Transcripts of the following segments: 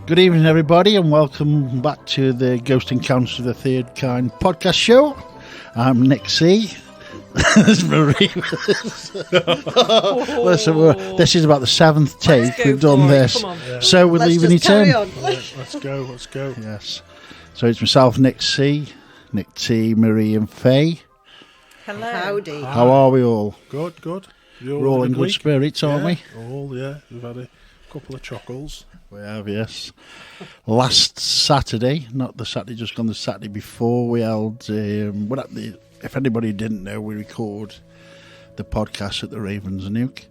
Good evening, everybody, and welcome back to the Ghost Encounters of the Third Kind podcast show. I'm Nick C. There's Marie. Listen, this is about the seventh take we've done this, so we're leaving it in. Let's go. Yes. So it's myself, Nick C, Nick T, Marie, and Faye. Hello. Howdy. How are we all? Good. We're all in good spirits, aren't we? All, yeah. We've had a couple of chuckles. We have, yes. Last Saturday, not the Saturday just gone, the Saturday before, we held, if anybody didn't know, we record the podcast at the Ravens Nuke.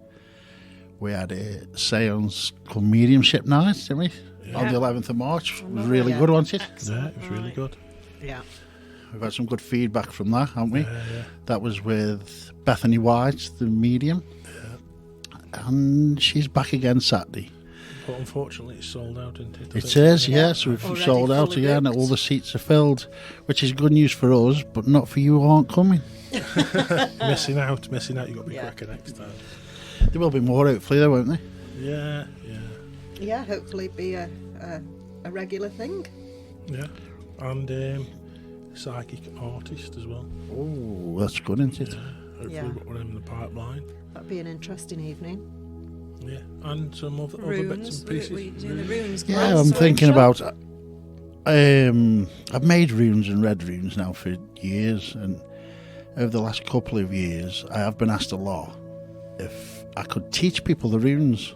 We had a seance called Mediumship Night, didn't we? Yeah. On the 11th of March. It was really good, wasn't it? Yeah, it was really good. Yeah. We've had some good feedback from that, haven't we? Yeah. That was with Bethany White, the medium. Yeah. And she's back again Saturday. But unfortunately, it's sold out, isn't it? It is, yes. We've sold out again. All the seats are filled, which is good news for us, but not for you who aren't coming. Missing out. You've got to be quicker next time. There will be more, hopefully, though, won't there? Yeah. Yeah, hopefully be a regular thing. Yeah. And psychic artist as well. Oh, that's good, isn't it? Hopefully we've got one in the pipeline. That'd be an interesting evening. Yeah, and some other bits and pieces. The runes. Yeah, I'm thinking about... I've made runes and read runes now for years, and over the last couple of years, I have been asked a lot if I could teach people the runes.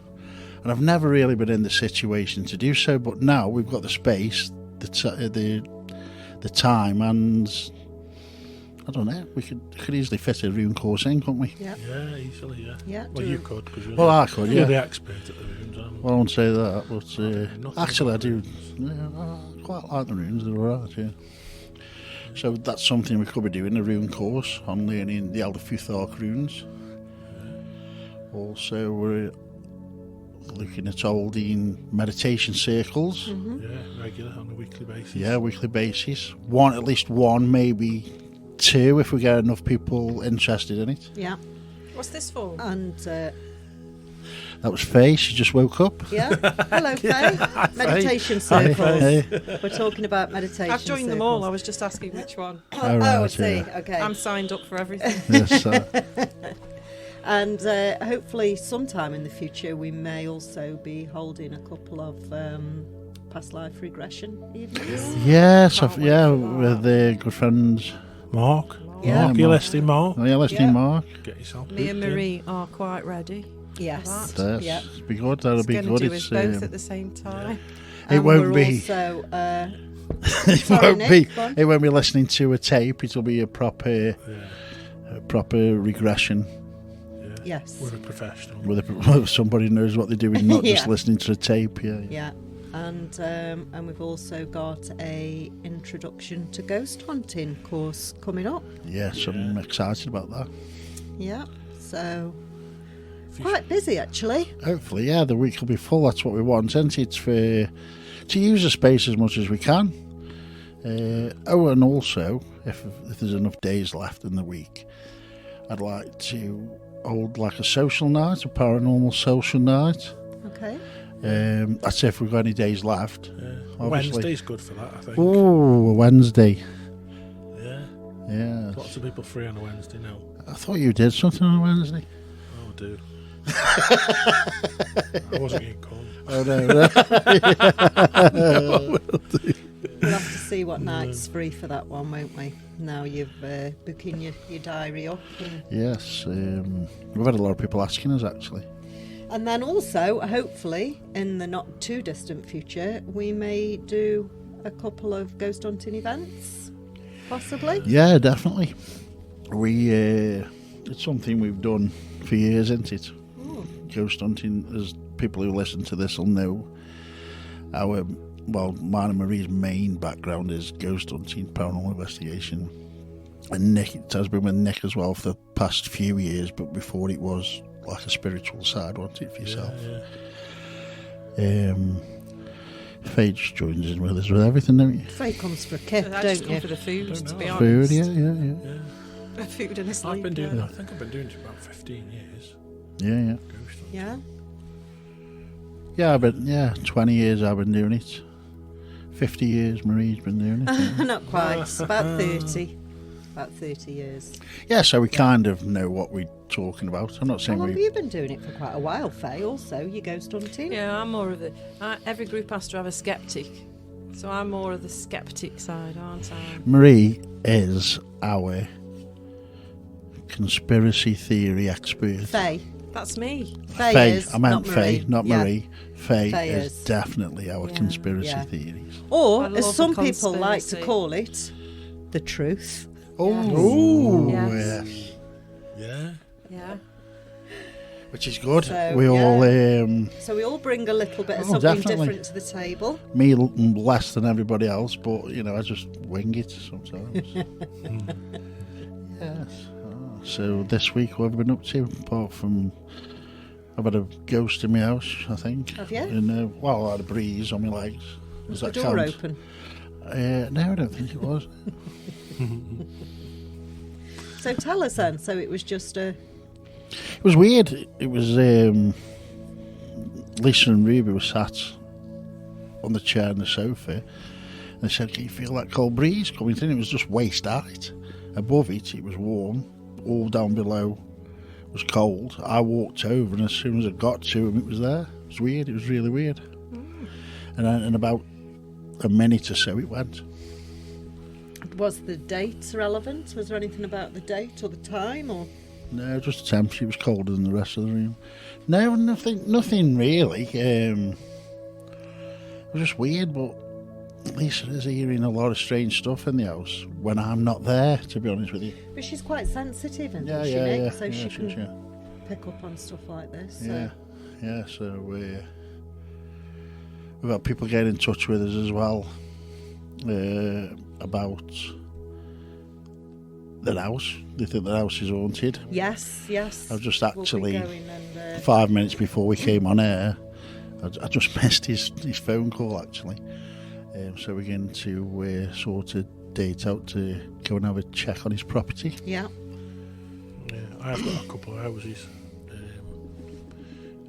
And I've never really been in the situation to do so, but now we've got the space, the time, and... I don't know. We could easily fit a rune course in, couldn't we? Yeah. Yeah, easily. Yeah. Yeah. Well, you could. Cause I could. You're Yeah. the expert at the runes, aren't you? Well, I won't say that, but actually, I do. Runes. Yeah, I quite like the runes. They're alright. Yeah. So that's something we could be doing, a rune course on learning the Elder Futhark runes. Also, we're looking at holding meditation circles. Mm-hmm. Yeah, regular on a weekly basis. Yeah, weekly basis. At least one, maybe two, if we get enough people interested in it. Yeah. What's this for? And That was Faye. She just woke up. yeah. Hello, Faye. Meditation circles. Hey. We're talking about meditation. I've joined them all. I was just asking which one. I see. Yeah. Okay. I'm signed up for everything. Yes. And hopefully, sometime in the future, we may also be holding a couple of past life regression evenings. Yes. With the good friends. Mark. Yeah. You're listening, Mark. Oh, yeah, listening, Yeah. Mark. Get yourself Me and booked in. Marie are quite ready. Yes. That's Yeah. be good. That'll It's be going good. to do us both at the same time. It And won't we're be. Also, It sorry, won't Nick, be. go on. It won't be listening to a tape. It'll be a proper regression yes. We're a professional. with somebody who knows what they're doing, not just Yeah. listening to a tape. Yeah. Yeah, and we've also got a introduction to ghost hunting course coming up. Yes, I'm excited about that. Yeah, so quite busy actually. Hopefully, yeah, the week will be full. That's what we want, isn't it? To use the space as much as we can. And also, if there's enough days left in the week, I'd like to hold like a social night, a paranormal social night. Okay. That's if we've got any days left. Obviously. Wednesday's good for that, I think. Oh, Wednesday. Yeah. Yeah. Lots of people free on a Wednesday now. I thought you did something on Wednesday. Oh, I do. I wasn't getting called. Oh no. We'll have to see what night's free for that one, won't we? Now you've booking your diary up. Yes. We've had a lot of people asking us actually. And then also, hopefully, in the not too distant future, we may do a couple of ghost hunting events, possibly. Yeah, definitely. It's something we've done for years, isn't it? Ghost hunting, as people who listen to this will know, mine and Marie's main background is ghost hunting, paranormal investigation. And Nick, it has been with Nick as well for the past few years, but before it was like a spiritual side, wasn't it, for yourself? Yeah. Faye just joins in with us with everything, don't you? Faye comes for a kick, I just don't come you? for the food, Don't to know. be Food, honest. yeah. Food and a sleep. I've been doing. I think I've been doing it for about 15 years. Yeah. Ghost hunting. Yeah. Yeah, but 20 years I've been doing it. 50 years Marie's been doing it. Not quite. About 30. About 30 years. Yeah, so we kind of know what we're talking about. I'm not How saying long have we... you been doing it for? Quite a while, Faye, also. You ghost hunting? Yeah, I'm more of the. Every group has to have a skeptic. So I'm more of the skeptic side, aren't I? Marie is our conspiracy theory expert. Faye. That's me. Faye is, I meant not Faye, Marie. not Yeah. Marie. Faye Faye is is. definitely our Yeah. conspiracy Yeah. theories. Or, I as love some the people like to conspiracy. call it, the truth. Oh, Yes. yes. Yeah. Yeah. Which is good. So, we all, So we all bring a little bit of Oh, something definitely. different to the table. me less than everybody else, but, I just wing it sometimes. Yes. Oh, so this week, what have we been up to? Apart from, I've had a ghost in my house, I think. Have you? And, I had a breeze on my legs. Does The that door count? open. No, I don't think it was. So tell us then. So it was just a... It was weird. It was Lisa and Ruby were sat on the chair and the sofa, and they said, "Can you feel that cold breeze coming in?" It was just waist height. Above it, it was warm. All down below was cold. I walked over, and as soon as I got to him, it was there. It was weird. It was really weird. And then in about a minute or so, it went. Was the date relevant? Was there anything about the date or the time? Or No, just the temperature. It was colder than the rest of the room. No, nothing really. It was just weird, but Lisa is hearing a lot of strange stuff in the house when I'm not there, to be honest with you. But she's quite sensitive, isn't Yeah, she, yeah, Nick? yeah. So yeah, she she can is, yeah. pick up on stuff like this. So. Yeah, yeah. So we've got people getting in touch with us as well about their house. They think their house is haunted. Yes. I've just We'll be actually going and, 5 minutes before we came on air, I just missed his phone call actually. So we're going to sort a date out to go and have a check on his property. yeah. Yeah, I have got a couple of houses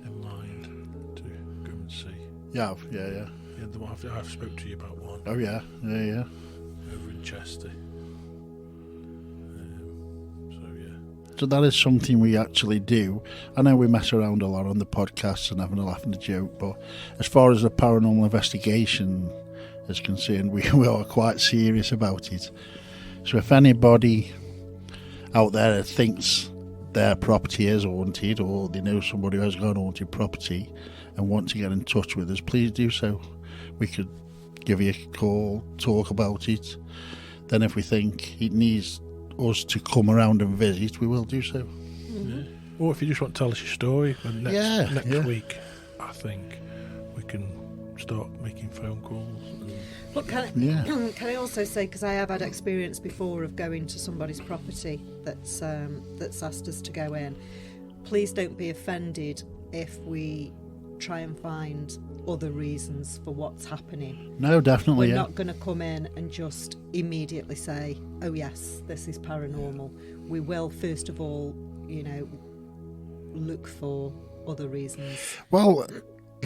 in mind to go and see. Yeah. Yeah, the one I've spoke to you about one Oh yeah. over in Chester. So yeah. So that is something we actually do. I know we mess around a lot on the podcasts and having a laugh and a joke, but as far as the paranormal investigation is concerned, we are quite serious about it. So if anybody out there thinks their property is haunted, or they know somebody who has got a haunted property and want to get in touch with us, please do so. We could give you a call, talk about it. Then if we think it needs us to come around and visit, we will do so. Yeah. Or if you just want to tell us your story, then next Yeah. week, I think we can start making phone calls. Look, can I also say, because I have had experience before of going to somebody's property that's asked us to go in, please don't be offended if we try and find other reasons for what's happening. No, definitely. We're not going to come in and just immediately say, oh yes, this is paranormal. We will first of all, look for other reasons. Well,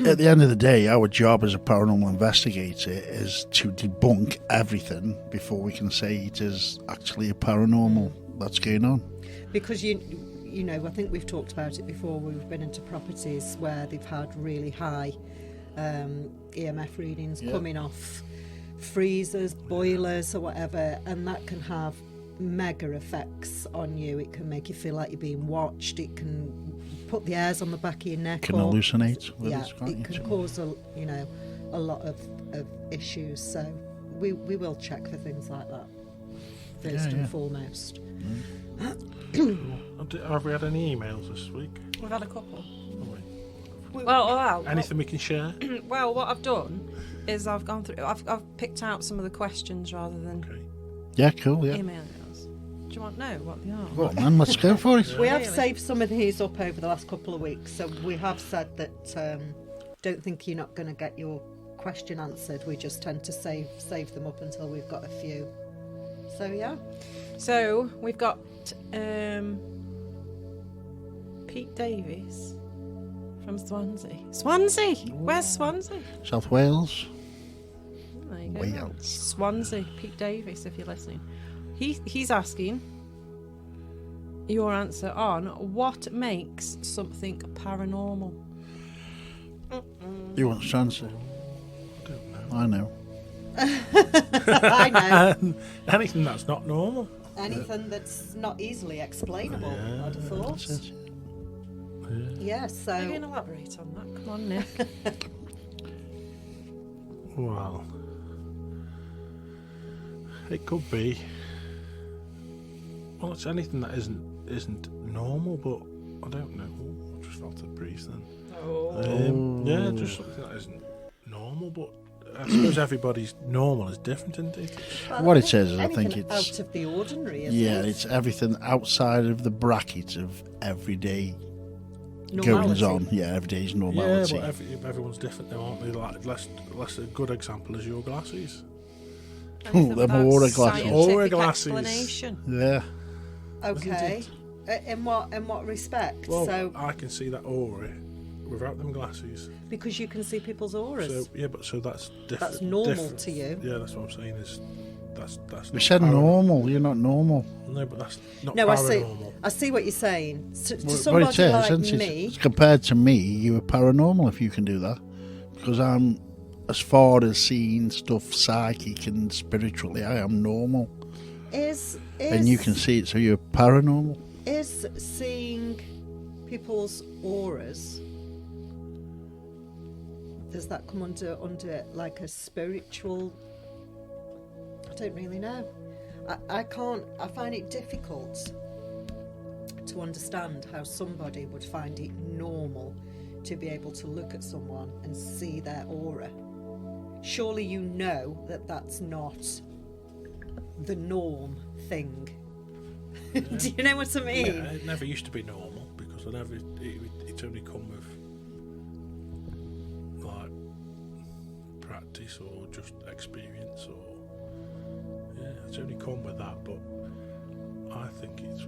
at the end of the day, our job as a paranormal investigator is to debunk everything before we can say it is actually a paranormal that's going on. Because I think we've talked about it before. We've been into properties where they've had really high EMF readings coming off freezers, boilers or whatever, and that can have mega effects on you. It can make you feel like you're being watched. It can put the hairs on the back of your neck. Can hallucinate with Yeah, it, can't it you? can cause a lot of issues. So we will check for things like that first and foremost. Have we had any emails this week? We've had a couple. Have we? Well, Anything we can share? well, what I've done is I've gone through. I've picked out some of the questions rather than Okay. Yeah, cool, yeah. emails. Do you want to know what they are? Go on, man, let's go for it. We have Really? saved some of these up over the last couple of weeks, so we have said that don't think you're not going to get your question answered. We just tend to save them up until we've got a few. So yeah. So we've got Pete Davies from Swansea. Swansea! Where's Swansea? South Wales. There you go. Wales. Swansea. Pete Davis, if you're listening. He's asking your answer on what makes something paranormal. You want to answer? I know. I know. Anything that's not normal. Anything that's not easily explainable, I'd have thought. That's it. Yeah, You so can elaborate on that. Come on, Nick. Well, it could be. Well, it's anything that isn't normal, but I don't know. Oh, I just felt a breeze then. Yeah, just something that isn't normal, but I suppose everybody's normal is different, isn't it? well, What it is, I think anything it's out of the ordinary, isn't yeah, it? it's everything outside of the bracket of everyday goings Normality. on. Yeah, everyday's Yeah, normality. but everyone's different, though, aren't they? Like, less a good example is your glasses. Anything them without aura glasses. scientific Aura glasses. explanation. Yeah. Okay. In what respect? Well, so I can see that aura without them glasses. because you can see people's auras. So yeah, but so that's different. That's normal different. to you. Yeah, that's what I'm saying. Is that's We not said paranormal. normal. You're not normal. No, but that's not No, paranormal. I see what you're saying. To What somebody it is, like isn't it? me, Compared to me, you are paranormal if you can do that. Because I'm, as far as seeing stuff psychic and spiritually, I am normal. is And you can see it, so you're paranormal. is seeing people's auras. Does that come under like a spiritual? I don't really know. I can't. I find it difficult to understand how somebody would find it normal to be able to look at someone and see their aura. Surely you know that that's not the norm thing. Do you know what I mean? Yeah, it never used to be normal because it's only come with like practice or just experience or it's only come with that. But I think it's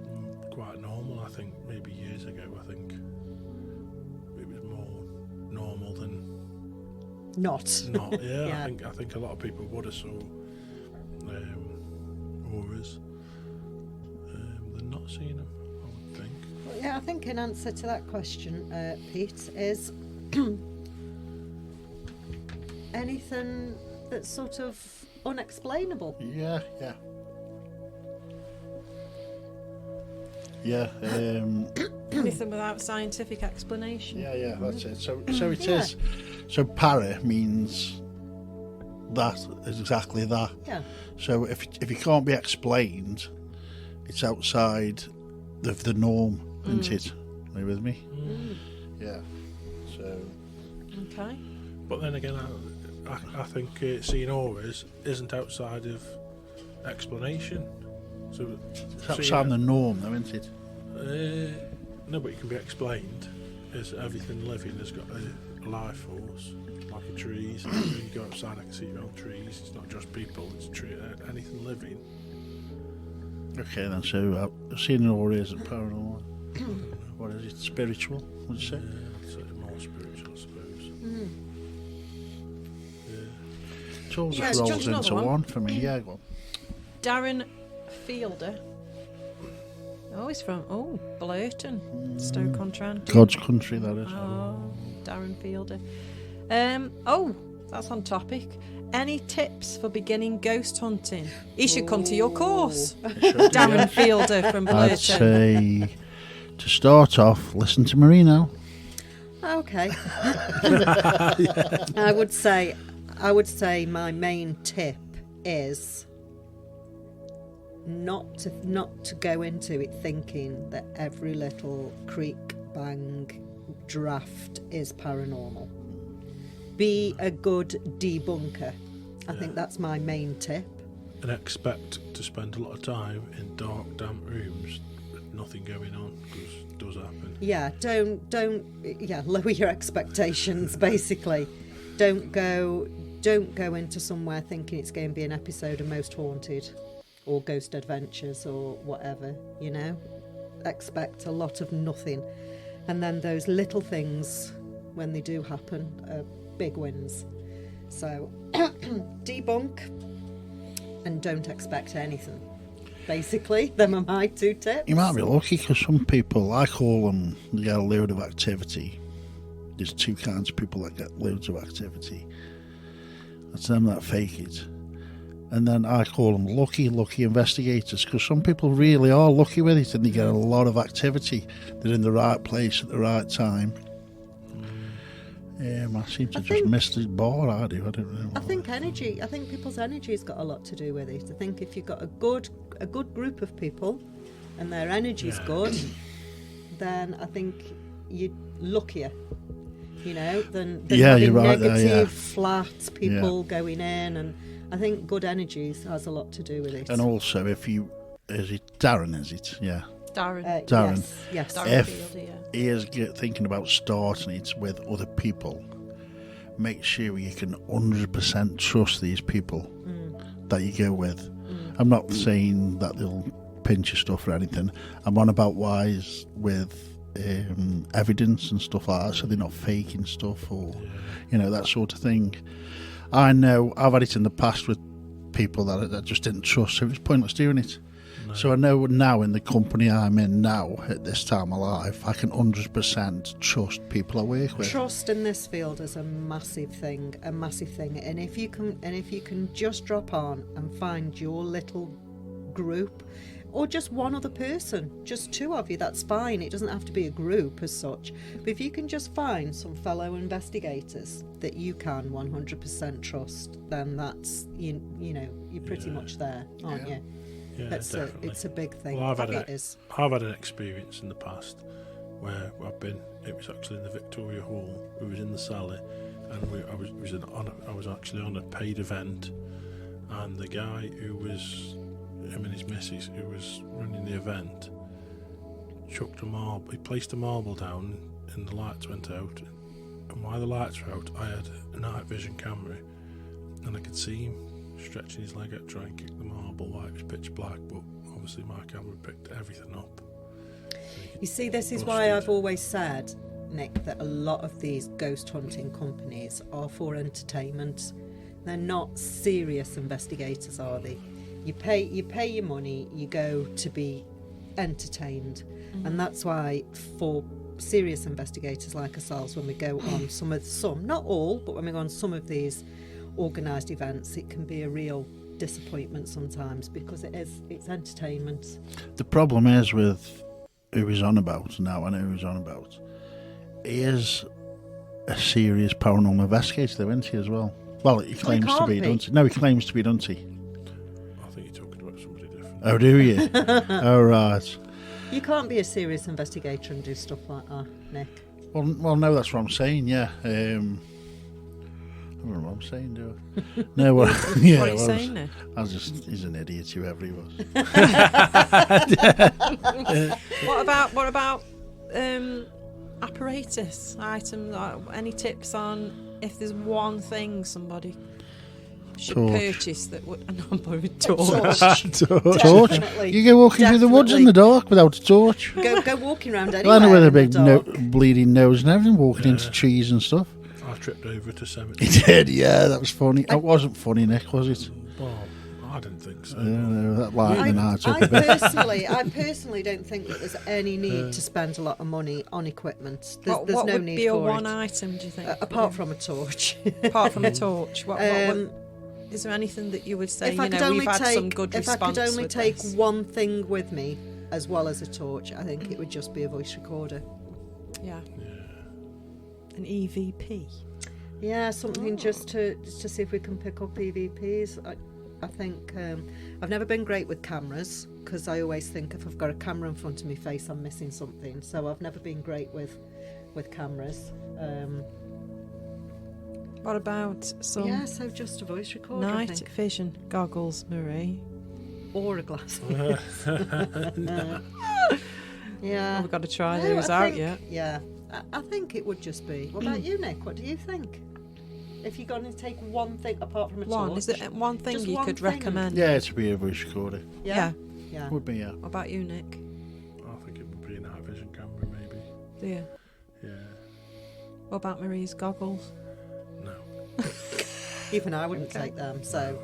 quite normal. I think maybe years ago, I think it was more normal than Not. not. Yeah, Yeah. I think a lot of people would have saw auras. They're not seeing them, I would think. Well, yeah, I think in answer to that question, Pete, is anything that's sort of unexplainable. Yeah, yeah. Yeah, Anything without scientific explanation. yeah, that's it. So it Yeah. is. So para means that is exactly that. Yeah. So if it can't be explained, it's outside of the norm, isn't it? Are you with me? Yeah. So Okay. But then again, I think seeing auras isn't outside of explanation. So it's outside the norm, though, isn't it? no, but it can be explained as everything living has got a life force, like a trees. And when you go outside, I can see your own trees. It's not just people; it's anything living. Okay, then. So seeing an aura isn't paranormal. What is it? Spiritual? Would you say? So more spiritual, I suppose. Yeah. It all Yeah, just rolls just another into one. one for me. Yeah, go on. Darren Fielder. Oh, he's from Blurton, Stoke-on-Trent. God's country, that is. Oh, Darren Fielder. That's on topic. Any tips for beginning ghost hunting? He should come to your course. Darren Fielder from I'd Blurton. say to start off, listen to Marino. Okay. I would say my main tip is not to go into it thinking that every little creak, bang, draft is paranormal. Be a good debunker. I think that's my main tip. And expect to spend a lot of time in dark, damp rooms with nothing going on, because it does happen. Yeah, don't lower your expectations. Basically, don't go into somewhere thinking it's going to be an episode of Most Haunted or Ghost Adventures or whatever. You know, expect a lot of nothing, and then those little things when they do happen, are big wins. So debunk and don't expect anything. Basically, them are my 2 tips. You might be lucky because some people, I call them, they get a load of activity. There's 2 kinds of people that get loads of activity. That's them that fake it. And then I call them lucky investigators, because some people really are lucky with it and they get a lot of activity. They're in the right place at the right time. I seem to just miss the bar, I do. I don't know. I think people's energy's got a lot to do with it. I think if you've got a good group of people and their energy's good, then I think you're luckier, than having you're right negative, there, flat people going in. And I think good energies has a lot to do with it. And also, is it Darren, is it? Yeah. Darren. Darren. Yes. Darren If Field, yeah. he is thinking about starting it with other people, make sure you can 100% trust these people that you go with. I'm not saying that they'll pinch your stuff or anything. I'm on about wise with evidence and stuff like that, so they're not faking stuff or that sort of thing. I know I've had it in the past with people that I just didn't trust, so it was pointless doing it. No. So I know now in the company I'm in now, at this time of life, I can 100% trust people I work with. Trust in this field is a massive thing. And if you can just drop on and find your little group, or just one other person, just 2 of you, that's fine. It doesn't have to be a group as such. But if you can just find some fellow investigators that you can 100% trust, then that's, you're pretty much there, aren't you? Yeah, definitely. It's a big thing. Well, I've had an experience in the past where it was actually in the Victoria Hall. We was in the Sally, and I was actually on a paid event, and the guy who was, him and his missus, who was running the event, chucked a marble. He placed a marble down, and the lights went out. And while the lights were out, I had a night vision camera, and I could see him stretching his leg out, trying to kick the marble while it was pitch black. But obviously, my camera picked everything up. You see, this is why I've always said, Nick, that a lot of these ghost hunting companies are for entertainment. They're not serious investigators, are they? You pay your money, you go to be entertained. And that's why for serious investigators like ourselves, when we go on some, not all, but when we go on some of these organised events, it can be a real disappointment sometimes, because it's entertainment. The problem is with who he's on about now, I know who he's on about. He is a serious paranormal investigator, though, isn't he, as well? Well, he claims to be, doesn't he? No, he claims to be, doesn't he? I think you're talking about somebody different. Oh, do you? Oh, right. You can't be a serious investigator and do stuff like that, Nick. Well, no, that's what I'm saying, yeah. I don't know what I'm saying, do I? No, what are you saying now? He's an idiot, whoever he was. What about apparatus, items? Any tips on if there's one thing somebody should purchase that would... I'm borrowing a torch. Torch? You go walking through the woods in the dark without a torch. Go walking around anywhere. Lana with a big bleeding nose and everything, walking into trees and stuff. I tripped over to cemetery. He did, yeah, that was funny. It wasn't funny, Nick, was it? Well, I didn't think so. That lightning heart up a bit. I personally don't think that there's any need to spend a lot of money on equipment. There's What no would need be a for one it. item, do you think? Apart from a torch. Apart from a torch. What is there anything that you would say, we've had some good response? If I could only take this? one thing with me, as well as a torch, I think it would just be a voice recorder. Yeah. An EVP. Yeah, something just to see if we can pick up EVPs. I think I've never been great with cameras, because I always think if I've got a camera in front of my face, I'm missing something. So I've never been great with cameras. What about some so just a voice recorder, I night think. vision goggles, Marie? Or a glass. Yeah. We've got to try those out yet. Yeah, I think it would just be. What about you, Nick? What do you think? If you're going to take one thing apart from a torch. Is there one thing Just you one could thing. recommend? Yeah, to be a voice recorder. Yeah. Would be, yeah. What about you, Nick? I think it would be a night vision camera, maybe. Do you? Yeah. What about Marie's goggles? No. Even I wouldn't take them, so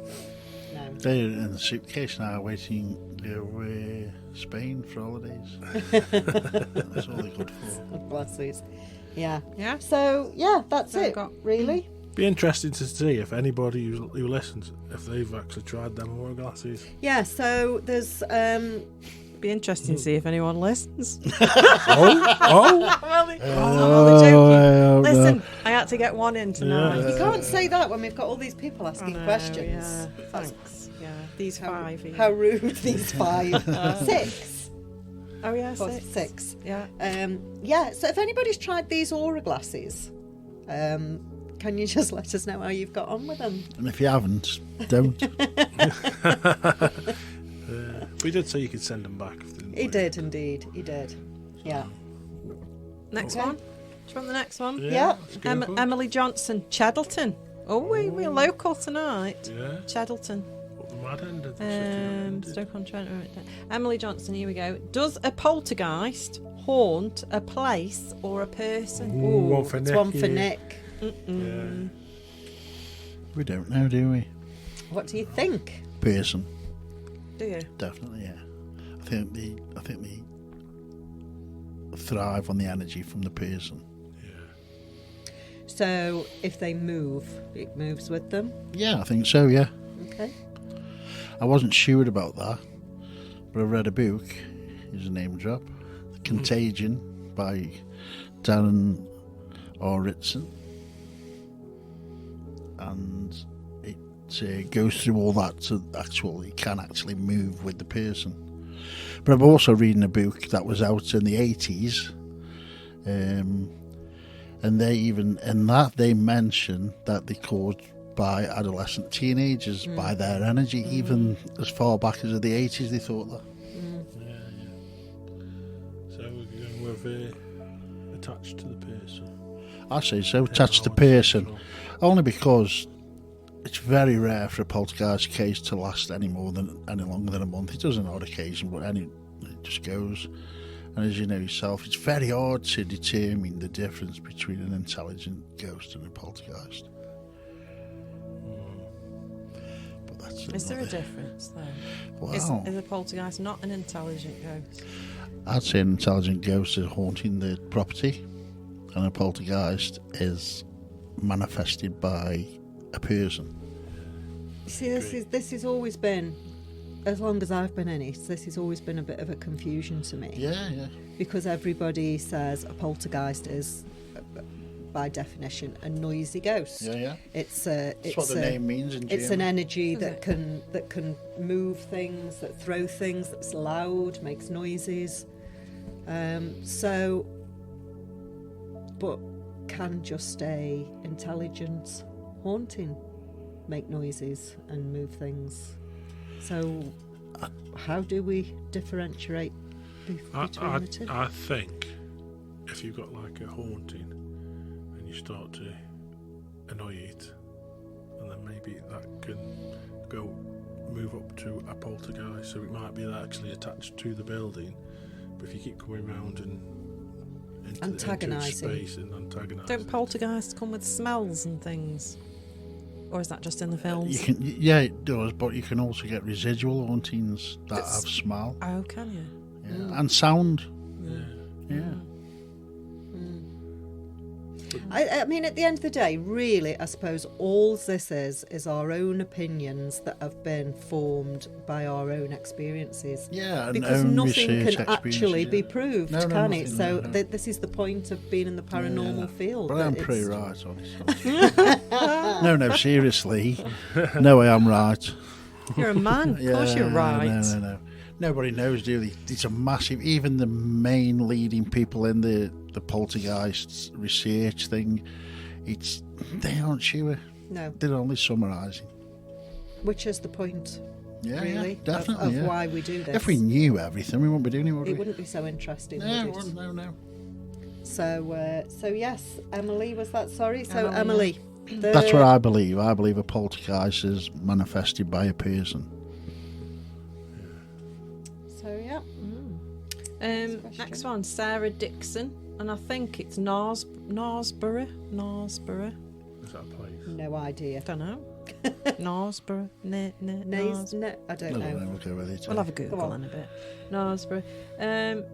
no. They're in the suitcase now, waiting to go Spain for holidays. That's all they're good for. Glasses. Yeah. Yeah. So, yeah, that's So I've it, got- really. Be interesting to see if anybody who listens, if they've actually tried them or glasses. Yeah, so there's... Be interesting to see if anyone listens. Oh, I'm Oh, only joking. I hope Listen, not. I had to get one in tonight. You can't say that when we've got all these people I asking know, questions. Yeah, thanks. Yeah, these How, 5. Ian. how rude, these 5. 6. Oh yeah, Or 6. 6. Yeah. Yeah, so if anybody's tried these aura glasses, can you just let us know how you've got on with them? And if you haven't, don't. we did say you could send them back. Didn't we? He did indeed, he did. Yeah. Next Okay. one. Do you want the next one? Yeah. let's go for it. Emily Johnson, Cheddleton. Oh, we're local tonight. Yeah. Cheddleton. Up the mad end of the city. Stoke-on-Trent. Right. Emily Johnson, here we go. Does a poltergeist haunt a place or a person? Ooh, one for It's Nick. one for yeah. Nick. Yeah. We don't know, do we? What do you think? Person, Do you? definitely, yeah. I think they thrive on the energy from the person. So if they move, it moves with them. Yeah, I think so, yeah. Okay. I wasn't sure about that, but I read a book, here's a name drop, The Contagion by Darren R. Ritson. And it goes through all that to it can actually move with the person. But I'm also reading a book that was out in the 80s, and they even in that they mention that they caused by adolescent teenagers by their energy, even as far back as the 80s they thought that. Yeah. So we're going with attached to the person. I say so, attached to person, only because it's very rare for a poltergeist case to last any longer than a month. It does on odd occasion, but it just goes. And as you know yourself, it's very hard to determine the difference between an intelligent ghost and a poltergeist. But that's Is there a another- difference though? Wow. Is a poltergeist not an intelligent ghost? I'd say an intelligent ghost is haunting the property, and a poltergeist is manifested by a person. See, this has always been, as long as I've been in it, this has always been a bit of a confusion to me. Yeah. Because everybody says a poltergeist is, by definition, a noisy ghost. Yeah. It's That's what the name means in It's an German. energy Is that can move things, that throw things, that's loud, makes noises. But can just a intelligent haunting make noises and move things? So how do we differentiate between the two? I think if you've got like a haunting and you start to annoy it, and then maybe that can move up to a poltergeist. So it might be actually attached to the building, but if you keep coming round and into Antagonising. space and antagonising. Don't poltergeists come with smells and things? Or is that just in the films? Yeah, it does, but you can also get residual hauntings that have smell, Oh, can you? and sound. Yeah. Yeah. I mean, at the end of the day, really, I suppose all this is our own opinions that have been formed by our own experiences. Yeah, and Because own nothing research can experiences, actually yeah. be proved, No, can nothing, it? So no. this is the point of being in the paranormal field. But that I'm it's- pretty right on it. No, seriously. No, I am right. You're a man. Of course you're right. No. Nobody knows, do they? It's a massive... Even the main leading people in the poltergeist research thing, they aren't sure. No, They're only summarising. which is the point, Yeah, really, yeah, definitely. of yeah. why we do this. If we knew everything, we wouldn't be doing it, would it we? wouldn't be so interesting, No, would it? no. So yes, Emily, was that? Sorry. So Emily, Emily, That's what I believe. I believe a poltergeist is manifested by a person. So yeah. Next one, Sarah Dixon. and I think it's Knaresborough. Is that a place? No idea. Don't know. Knaresborough. Nays? No, I don't know. We'll go with it. We'll have a Google in a bit. Knaresborough.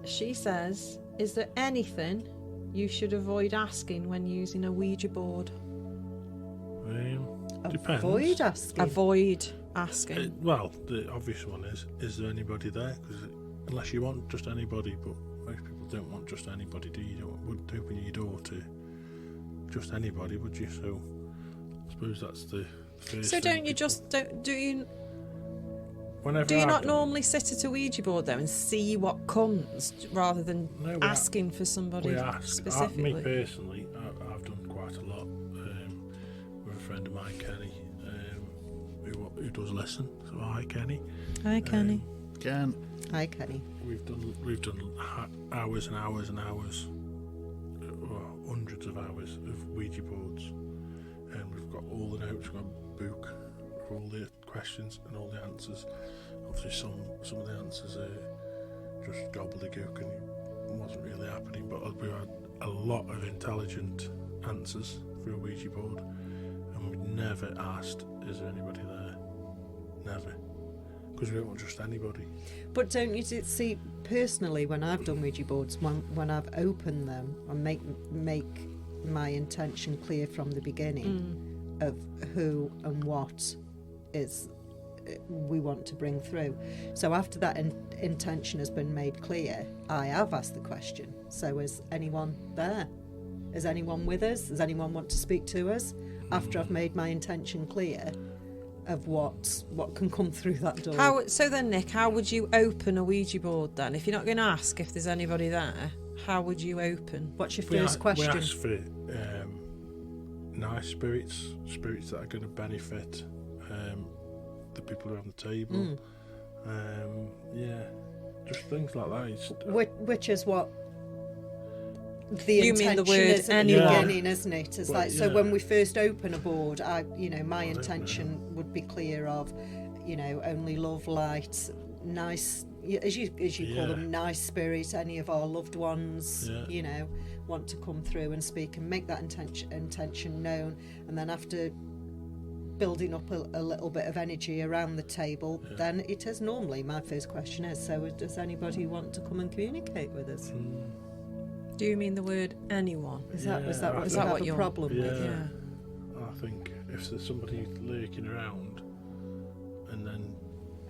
She says, is there anything you should avoid asking when using a Ouija board? Depends. Avoid asking. Avoid asking. Well, the obvious one is there anybody there? Because unless you want just anybody, but most people don't want just anybody, do you? You wouldn't open your door to just anybody, would you? So I suppose that's the first So thing don't you just do you Whenever do you I've not done- normally sit at a Ouija board though and see what comes rather than No, asking for somebody we ask. specifically? Me personally, I've done quite a lot with a friend of mine, Kenny, who does listen. So hi, Kenny. Hi, Kenny. Again, Hi, Kenny. We've done hours and hours and hours, hundreds of hours of Ouija boards, and we've got all the notes. We've got a book of all the questions and all the answers. Obviously, some of the answers are just gobbledygook and it wasn't really happening. But we had a lot of intelligent answers through a Ouija board, and we never asked, "Is there anybody there?" Never. Because we don't want just anybody. But don't you see, personally, when I've done Ouija boards, when I've opened them and make my intention clear from the beginning of who and what is we want to bring through. So after that intention has been made clear, I have asked the question. So is anyone there? Is anyone with us? Does anyone want to speak to us? After I've made my intention clear of what can come through that door. So then, Nick, how would you open a Ouija board then? If you're not going to ask if there's anybody there, how would you open? What's your first question? We ask for nice spirits that are going to benefit the people around the table. Just things like that. Which is what the You intention mean the word is at the anyone? beginning, isn't it? It's Well, like, so yeah. when we first open a board, my don't intention would be clear of, only love, light, nice, as you call them, nice spirit, any of our loved ones, want to come through and speak and make that intention known. And then after building up a little bit of energy around the table, then it is normally my first question is, so does anybody want to come and communicate with us? Do you mean the word anyone? Is that what is you that have what a you're- problem with? Yeah. I think if there's somebody lurking around, and then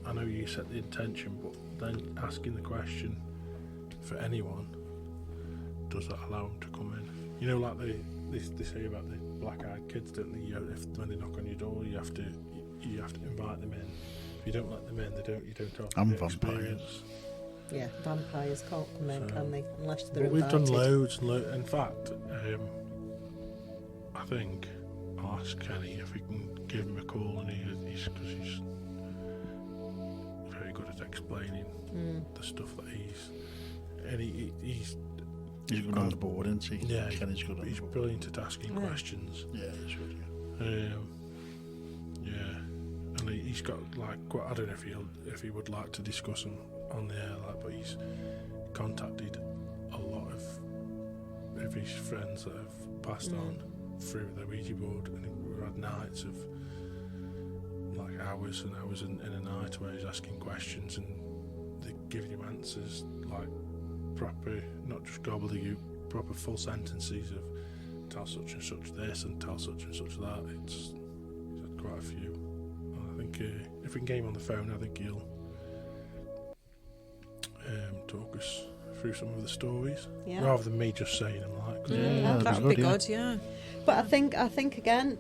I know you set the intention, but then asking the question for anyone, does that allow them to come in? Like they say about the black-eyed kids, don't they? When they knock on your door, you have to invite them in. If you don't let them in, you don't have And the vampires. experience. Yeah, vampires can't come in, So- can they? Unless they're But we've done invited. loads and loads. In fact, I think I'll ask Kenny if we can give him a call, and he's very good at explaining the stuff that he's he's good on the board, isn't he? yeah, Kenny's good on he's the board. brilliant at asking questions. Yeah, he's good. Yeah. And he's got quite, I don't know if he would like to discuss them on the air, but he's contacted a lot of his friends that have passed on through the Ouija board, and we've had nights of hours and hours in a night where he's asking questions and they're giving him answers proper, not just gobbledygook, proper full sentences of tell such and such this and tell such and such that. He's had quite a few. And I think if we can get him on the phone, I think he'll talk us through some of the stories, rather than me just saying them Yeah, that would be good, yeah. But I think again,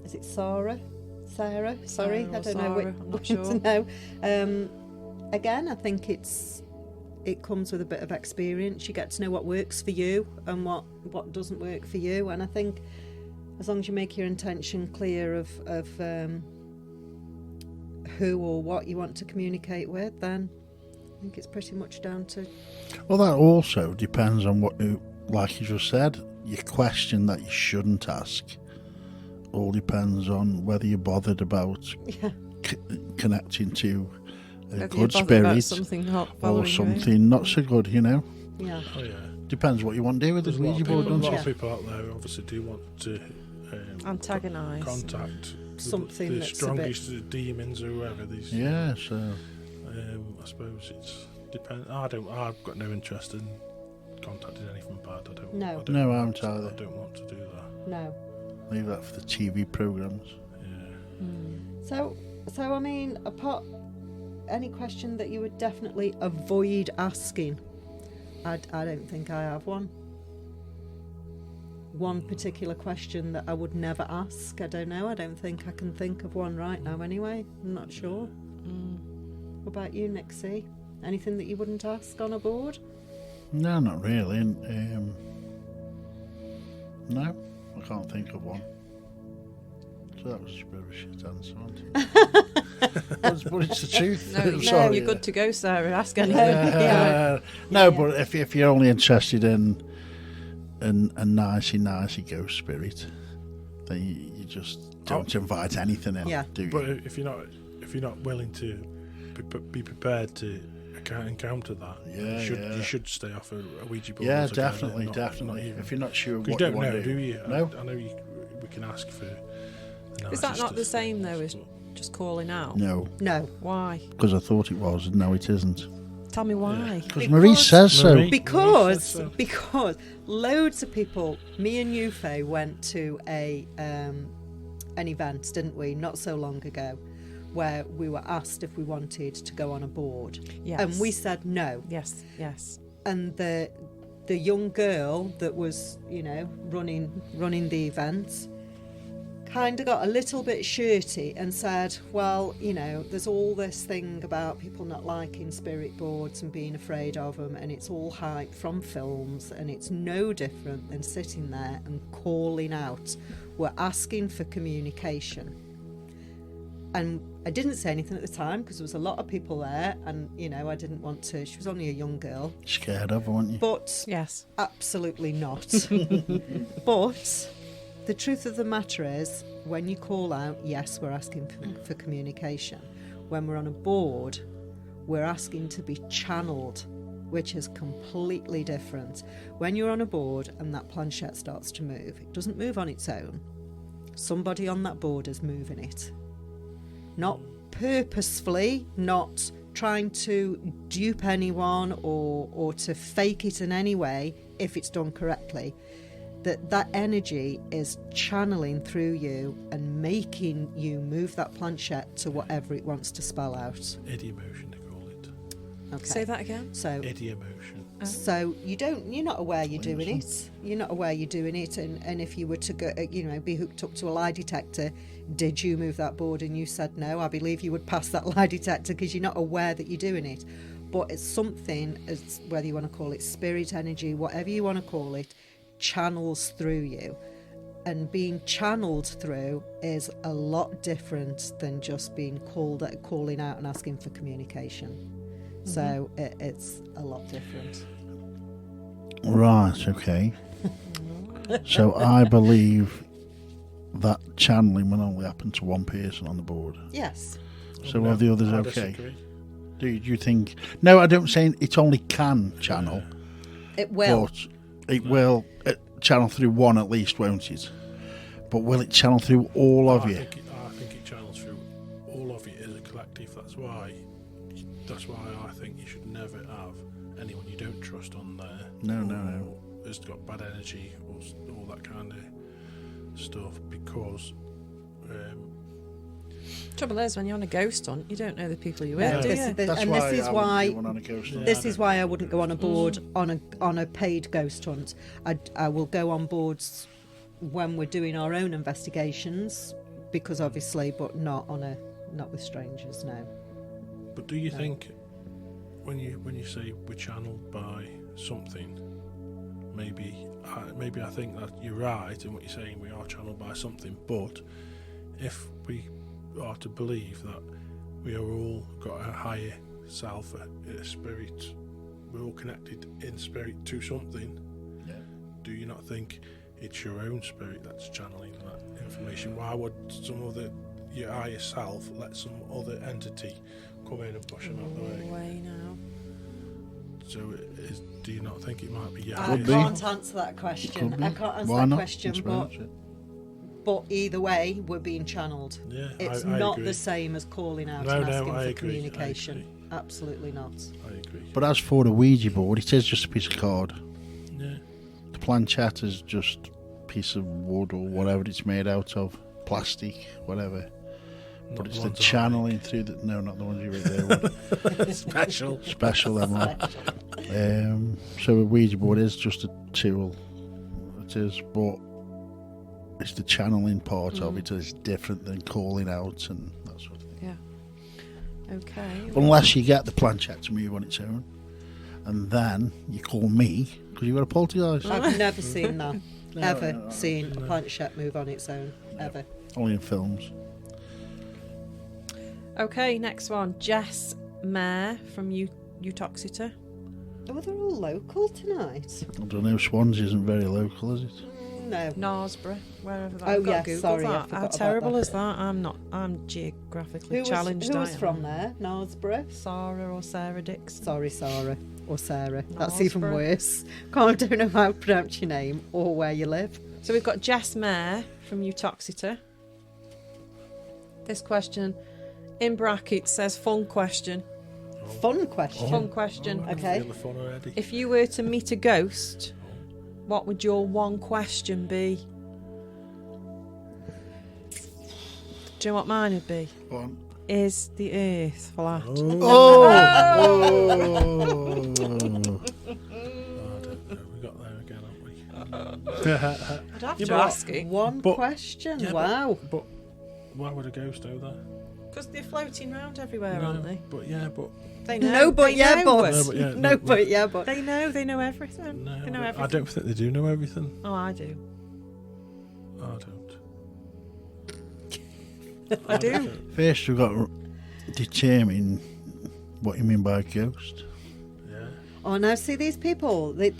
is it Sarah? Sorry, Sarah I or don't know. Sarah, I'm not sure. To know. Again, I think it comes with a bit of experience. You get to know what works for you and what doesn't work for you. And I think as long as you make your intention clear of who or what you want to communicate with, then I think it's pretty much down to. Well, that also depends on what, like you just said, your question that you shouldn't ask. All depends on whether you're bothered about connecting to a Have you good bothered about spirit something not or bothering you? something not so good, Yeah. Oh yeah. Depends what you want to do with the There's a lot Ouija of board, people, a don't lot you? of people out there who obviously do want to Antagonise. contact Something the that's a strongest demons or whoever. These, Yeah, so I suppose it's depend. I've got no interest in contacting anything bad. I don't. No. I don't No, I want haven't to- either. I don't want to do that. No. leave that for the TV programs. Yeah. So I mean, apart any question that you would definitely avoid asking, I don't think I have one. One particular question that I would never ask. I don't know. I don't think I can think of one right now. Anyway, I'm not sure. What about you, Nixie? Anything that you wouldn't ask on a board? No, not really. No, I can't think of one. So that was a bit of a shit answer, wasn't it? but it's the truth. No, I'm sorry. you're good to go, Sarah. Ask anything. No, but if you're only interested in a nicey ghost spirit, then you just don't invite anything in, Yeah. do you? But if you're not willing to be prepared to encounter that, you should stay off a Ouija board. Yeah, altogether, definitely, not definitely. even- If you're not sure what you you don't want know, to do, do you? No. I know we can ask for. Is that not the same though as just calling out? No, No. Why? because I thought it was, and no, it isn't. Tell me why. Because Marie says so. Marie- Because said so. because loads of people, me and you, Faye, went to an event, didn't we, not so long ago, where we were asked if we wanted to go on a board, Yes. and we said no. Yes. And the young girl that was, running the event, kind of got a little bit shirty and said, well, there's all this thing about people not liking spirit boards and being afraid of them, and it's all hype from films, and it's no different than sitting there and calling out. We're asking for communication. And I didn't say anything at the time because there was a lot of people there, and I didn't want to. She was only a young girl, Scared of her, weren't you? but Yes. absolutely not. But the truth of the matter is, when you call out, yes, we're asking for communication. When we're on a board, we're asking to be channeled, which is completely different. When you're on a board and that planchette starts to move, it doesn't move on its own. Somebody on that board is moving it. Not purposefully, not trying to dupe anyone or to fake it in any way if it's done correctly. That energy is channeling through you and making you move that planchette to whatever it wants to spell out. Idiomotion, they call it. Okay. Say that again. So Idiomotion. So you're not aware you're doing it. You're not aware you're doing it, and if you were to go, be hooked up to a lie detector, did you move that board and you said no? I believe you would pass that lie detector because you're not aware that you're doing it. But it's something, as whether you want to call it spirit energy, whatever you want to call it, channels through you, and being channeled through is a lot different than just being calling out and asking for communication. So it's a lot different. Right, okay. So I believe that channeling will only happen to one person on the board. Yes. So are the others I okay? disagree. Do you think... No, I don't say it only can channel, It will. but it will channel through one at least, won't it? But will it channel through all of you? I think it channels through all of you as a collective. That's why I think you should never have anyone you don't trust on there. No. Has got bad energy or all that kind of stuff, because Trouble is, when you're on a ghost hunt, you don't know the people you're No. with, do This you? is the- That's and why this is I why wouldn't do one on a ghost hunt. this is why I wouldn't go on a board on a paid ghost hunt. I will go on boards when we're doing our own investigations, because obviously, but not with strangers. No. But do you think when you say we're channeled by something, maybe I think that you're right in what you're saying, we are channeled by something, but if we are to believe that we are all got a higher self, a spirit, we're all connected in spirit to something, do you not think it's your own spirit that's channeling that information? Why would your higher self let some other entity come in and push them out the way? Now. So, do you not think it might be? I Could be. can't answer that question. Could be. I can't answer Why that not? question, Experience it. but either way, we're being channeled. Yeah, It's I not agree. the same as calling out No, and no, asking I for agree, I communication. agree. Absolutely not. I agree. But as for the Ouija board, it is just a piece of card. Yeah. The planchette is just a piece of wood or whatever it's made out of, plastic, whatever. Not But it's the ones I channeling through the... No, not the ones you read there. like. Special. Special, them one. So a Ouija board is just a tool. It is, but it's the channeling part of it is different than calling out and that sort of thing. Yeah. Okay. Unless you get the planchette to move on its own, and then you call me because you've got a poltergeist. I've never seen that. Ever no, seen a planchette move on its own. Ever. Only in films. Okay, next one. Jess Mayer from Utoxeter. Oh, they're all local tonight. I don't know, Swansea isn't very local, is it? No. Knaresborough, wherever that. Oh, I've got yes, to Google sorry, I that. forgot How about terrible that. is that? I'm geographically challenged. Who I was am. from there? Knaresborough? Sarah or Sarah Dixon? Sorry, Sarah. Or Sarah. That's even Knaresborough. worse. I don't know how to pronounce your name or where you live. So we've got Jess Mayer from Utoxeter. This question, in brackets, says fun question. Fun question. Fun question. I Okay. feel the fun already. If you were to meet a ghost, what would your one question be? Do you know what mine would be? Go on. Is the earth flat? Oh! I don't know. We got there again, haven't we? I'd have Yeah, to but- ask it. One But- question. Yeah, Wow. But why would a ghost know that? Because they're floating around everywhere, aren't they? But yeah, but They know. No, but they yeah, know. but. No, but yeah, No, no, but yeah, but. They know everything. no, they know I everything. don't think they do know everything. Oh, I do. I don't. I do. don't. First, we've got to determine what you mean by a ghost. Yeah. Oh, now see these people. They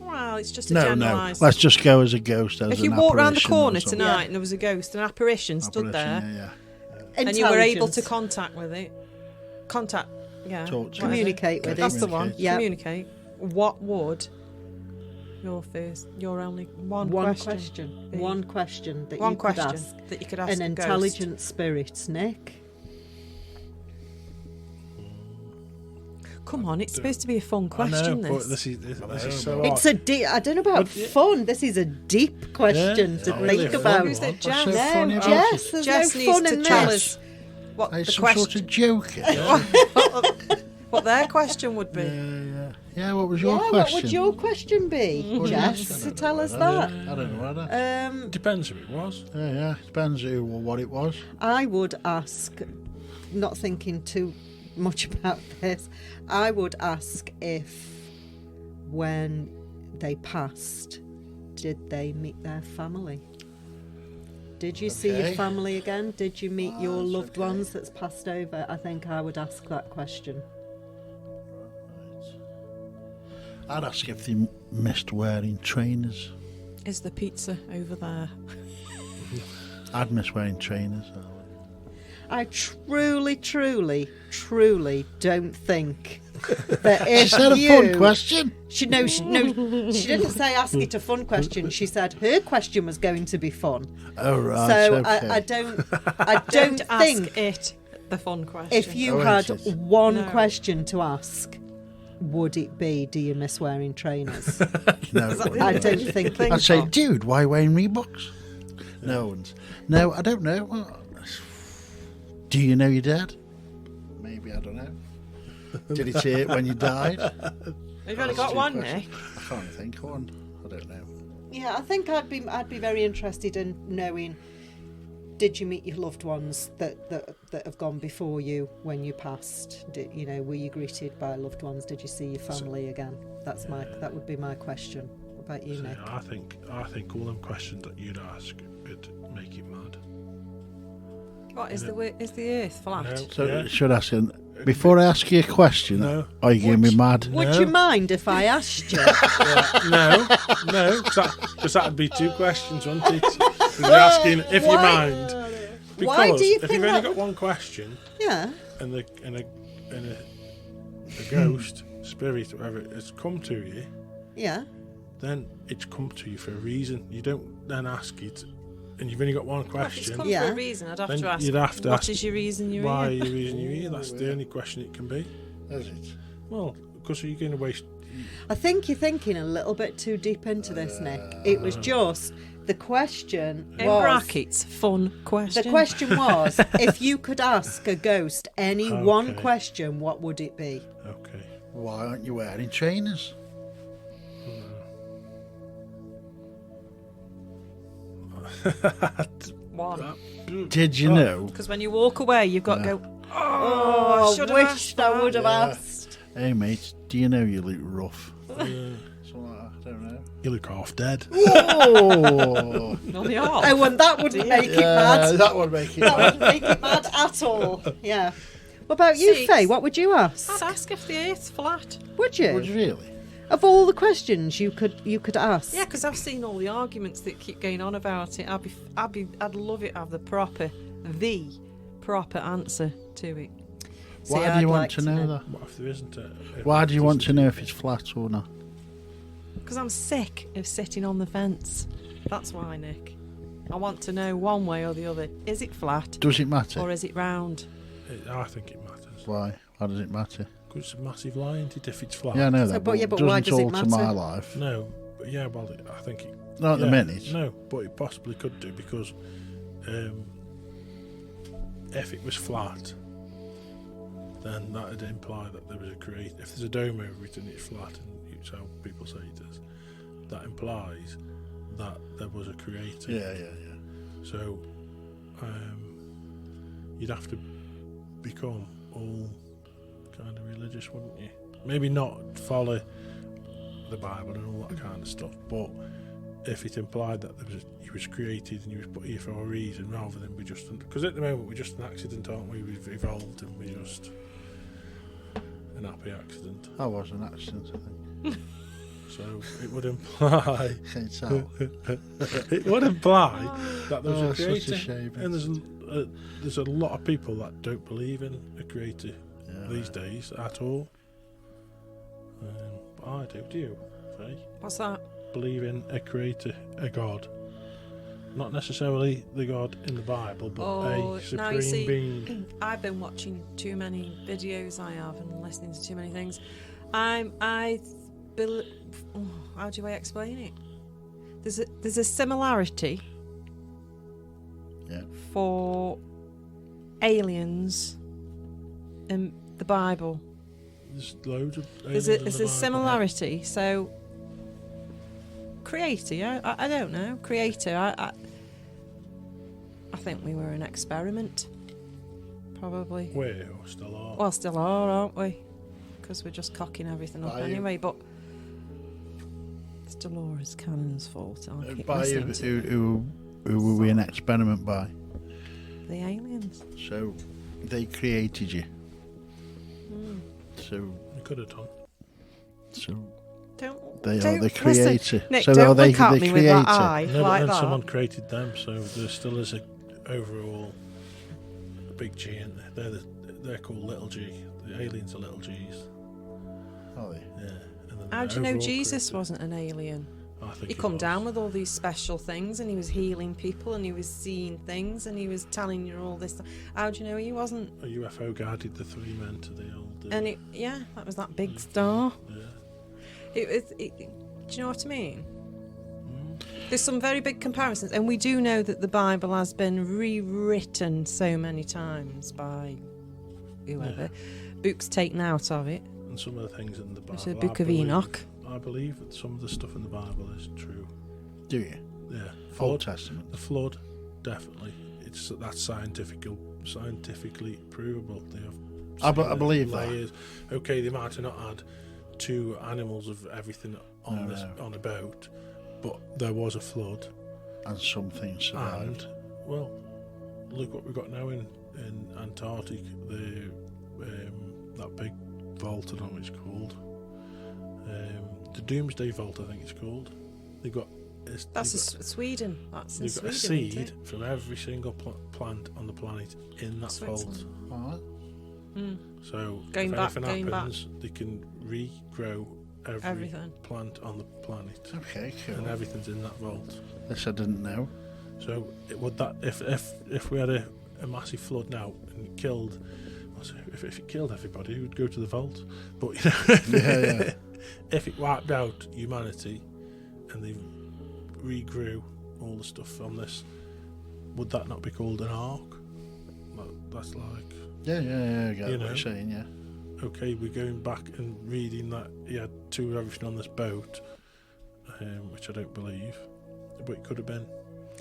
Well, it's just a No, generalised. let's just go as a ghost. As If you an walk round the apparition or corner something. tonight Yeah. and there was a ghost, an apparition stood there, Apparition, yeah. and you were able to intelligent. contact with it, yeah, Talk to whatever. it. Communicate with it. That's the one. Communicate. Yeah. Communicate. What would your only one question be? One question that One you could question ask that you could ask an a ghost. intelligent spirit, Nick. Come on, it's supposed to be a fun question. I know, This. but this is so It's hard. a deep. I don't know about But- fun. This is a deep question Yeah, to it's think really about. fun. Who's that? What's Jess. so No, funny about Jess, it? there's Jess no needs fun to in tell this. us what It's the some sort question, of joke. Yeah, what their question would be. yeah. Yeah, what was your Yeah, question? what would your question be, Jess? To tell us that. I don't know. Either. Depends who it was. Yeah. Depends who or what it was. I would ask, not thinking too much about this, I would ask if when they passed, did they meet their family? Did you see your Okay. family again? Did you meet your that's loved okay. ones that's passed over? I think I would ask that question. I'd ask if they missed wearing trainers. Is the pizza over there? I'd miss wearing trainers. I truly don't think that if She said a you... fun question. She didn't say ask it a fun question. She said her question was going to be fun. Oh right. So okay. I don't Don't think ask it the fun question. if you Oh, had it is. one No. question to ask, would it be, do you miss wearing trainers? No, Is that it the I wouldn't. don't think I'd say, dude, why are you wearing Reeboks? No one's. No, I don't know. Well, do you know your dad? Maybe, I don't know. Did he see it when you died? You've only got one, Nick. I can't think of one. I don't know. Yeah, I think I'd be very interested in knowing, did you meet your loved ones that have gone before you when you passed? Were you greeted by loved ones? Did you see your family again? That would be my question. What about you, So, Nick? I think all them questions that you'd ask would make it mad. What is the earth flat? No. So, Yeah. should I ask you, before I ask you a question, No. are you going to be mad? Would No. you mind if I asked you? No, because that'd be two questions, wouldn't it? 'Cause you're asking if you Why- mind. Because Why do you if think you've only that- got one question Yeah. and a a ghost, spirit, whatever, has come to you, Yeah. then it's come to you for a reason. You don't then ask it, and you've only got one Well, if it's question. come Yeah. for a reason, I'd have Then to ask, you'd have to what ask is your reason you're Why are here? you reason you're here? That's the only question it can be. Is it? Well, because you're going to waste. I think you're thinking a little bit too deep into this, Nick. It was just the question In was. brackets, fun question. The question was, if you could ask a ghost any one Okay. question, what would it be? Okay. Why aren't you wearing trainers? One. Did you know? Because when you walk away, you've got to go, Oh, should I have wished I would have Yeah. asked. Hey mate, do you know you look rough? Yeah. Something like that, I don't know. You look half dead. Oh, on the arm. Oh, and that wouldn't make it yeah, mad. that would make it That mad. wouldn't make it mad at all. Yeah. What about you, See, Faye? What would you ask? I'd ask if the earth's flat. Would you? Would you really? Of all the questions you could ask. Yeah, because I've seen all the arguments that keep going on about it. I'd love it to have the proper answer to it. See, Why do I'd you want like to know that? What if there isn't a? Why do you want to know if it's flat or not? Because I'm sick of sitting on the fence. That's why, Nick. I want to know one way or the other. Is it flat Does it matter? or is it round? I think it matters. Why? Why does it matter? Because it's a massive lie, isn't it, if it's flat? Yeah, I know So, that. but- yeah, but doesn't why does it alter matter? my life. No, but yeah, well, I think it. Not at the yeah, minute. No, but it possibly could do because if it was flat, then that would imply that there was a creator. If there's a dome over it and it's flat, and it's how people say it is, that implies that there was a creator. Yeah, yeah, yeah. So you'd have to become all kind of religious, wouldn't you? Maybe not follow the Bible and all that kind of stuff, but if it implied that he was created and he was put here for a reason, rather than because at the moment we're just an accident, aren't we? We've evolved and we're just an happy accident. That was an accident, I think. So it would imply Can't tell. it would imply that there's Oh, a such a creator, shame. and there's a lot of people that don't believe in a creator Yeah, these days at all. But I do. Do you, Faye? What's that? Believe in a creator, a god? Not necessarily the god in the Bible, but Oh, a now you supreme see- being. I've been watching too many videos, I have, and listening to too many things. How do I explain it? There's a similarity Yeah. for aliens in the Bible. There's loads of. There's aliens in the a Bible. similarity. So, creator, yeah, I don't know. Creator, I think we were an experiment, probably. Where or still are? Well, still are, aren't we? Because we're just cocking everything up By you. anyway. But it's Dolores Cannon's fault. I'll keep By listening to who were we an experiment by? the aliens. So they created you. Mm. So You could have done. they are Don't the listen. creator. Nick, so don't are they look at the me creator? with that eye No, like but then that. someone created them, so there still is a overall big G in there. They're called little G. The aliens are little G's. Are they? Yeah. And then How the do you know overall Jesus creator- wasn't an alien? I think He come was. down with all these special things, and he was healing people, and he was seeing things, and he was telling you all this. How do you know he wasn't? A UFO guided the three men to the old. And that was that big star. Yeah. Do you know what I mean? Mm. There's some very big comparisons, and we do know that the Bible has been rewritten so many times by whoever. Books taken out of it. And some of the things in the Bible. There's a Book of Enoch. I believe that some of the stuff in the Bible is true. Do you? Yeah. Old Testament. The flood, definitely. That's scientifically provable. They have I believe that. layers. Okay, they might have not had two animals of everything on on a boat, but there was a flood. And something survived. And well, look what we've got now in Antarctic. That big vault, I don't know what it's called. The Doomsday Vault, I think it's called. They've got. Sweden. That's in They've got a Sweden, isn't seed it? from every single plant on the planet in that vault. Switzerland. Alright. So Going if back, anything going happens, they can regrow every Everything. plant on the planet, Okay, and cool. everything's in that vault. This I didn't know. So would that if we had a massive flood now and it killed, if it killed everybody, it would go to the vault. But you know, Yeah. if it wiped out humanity and they regrew all the stuff from this, would that not be called an ark? That's like, Yeah, I get You what know. you're saying, yeah. okay, we're going back and reading that he had two of everything on this boat, which I don't believe, but it could have been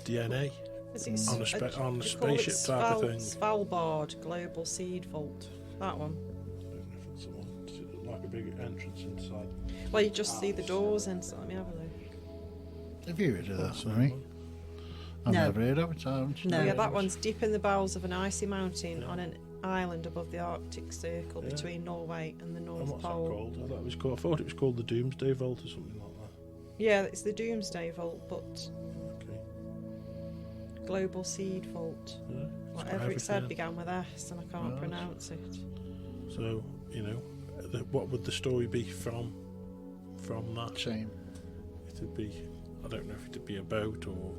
DNA Is it on a they call it spaceship type of thing. Svalbard Global Seed Vault. That one. I don't know if it's the one. Does it look like a big entrance inside? Well, you just see the doors in, so let me have a look. Have you heard of that, That's the Mary? one. I've No. never heard of it, haven't you? No. Oh, yeah, that one's deep in the bowels of an icy mountain on an island above the Arctic Circle Yeah. between Norway and the And North what's that Pole. called? I thought it was called the Doomsday Vault or something like that. Yeah, it's the Doomsday Vault, but Okay. Global Seed Vault. Yeah, it's got Whatever it said everything. began with S, and I can't Right. pronounce it. So, you know, what would the story be from that? Same. It'd be, I don't know if it'd be a boat or,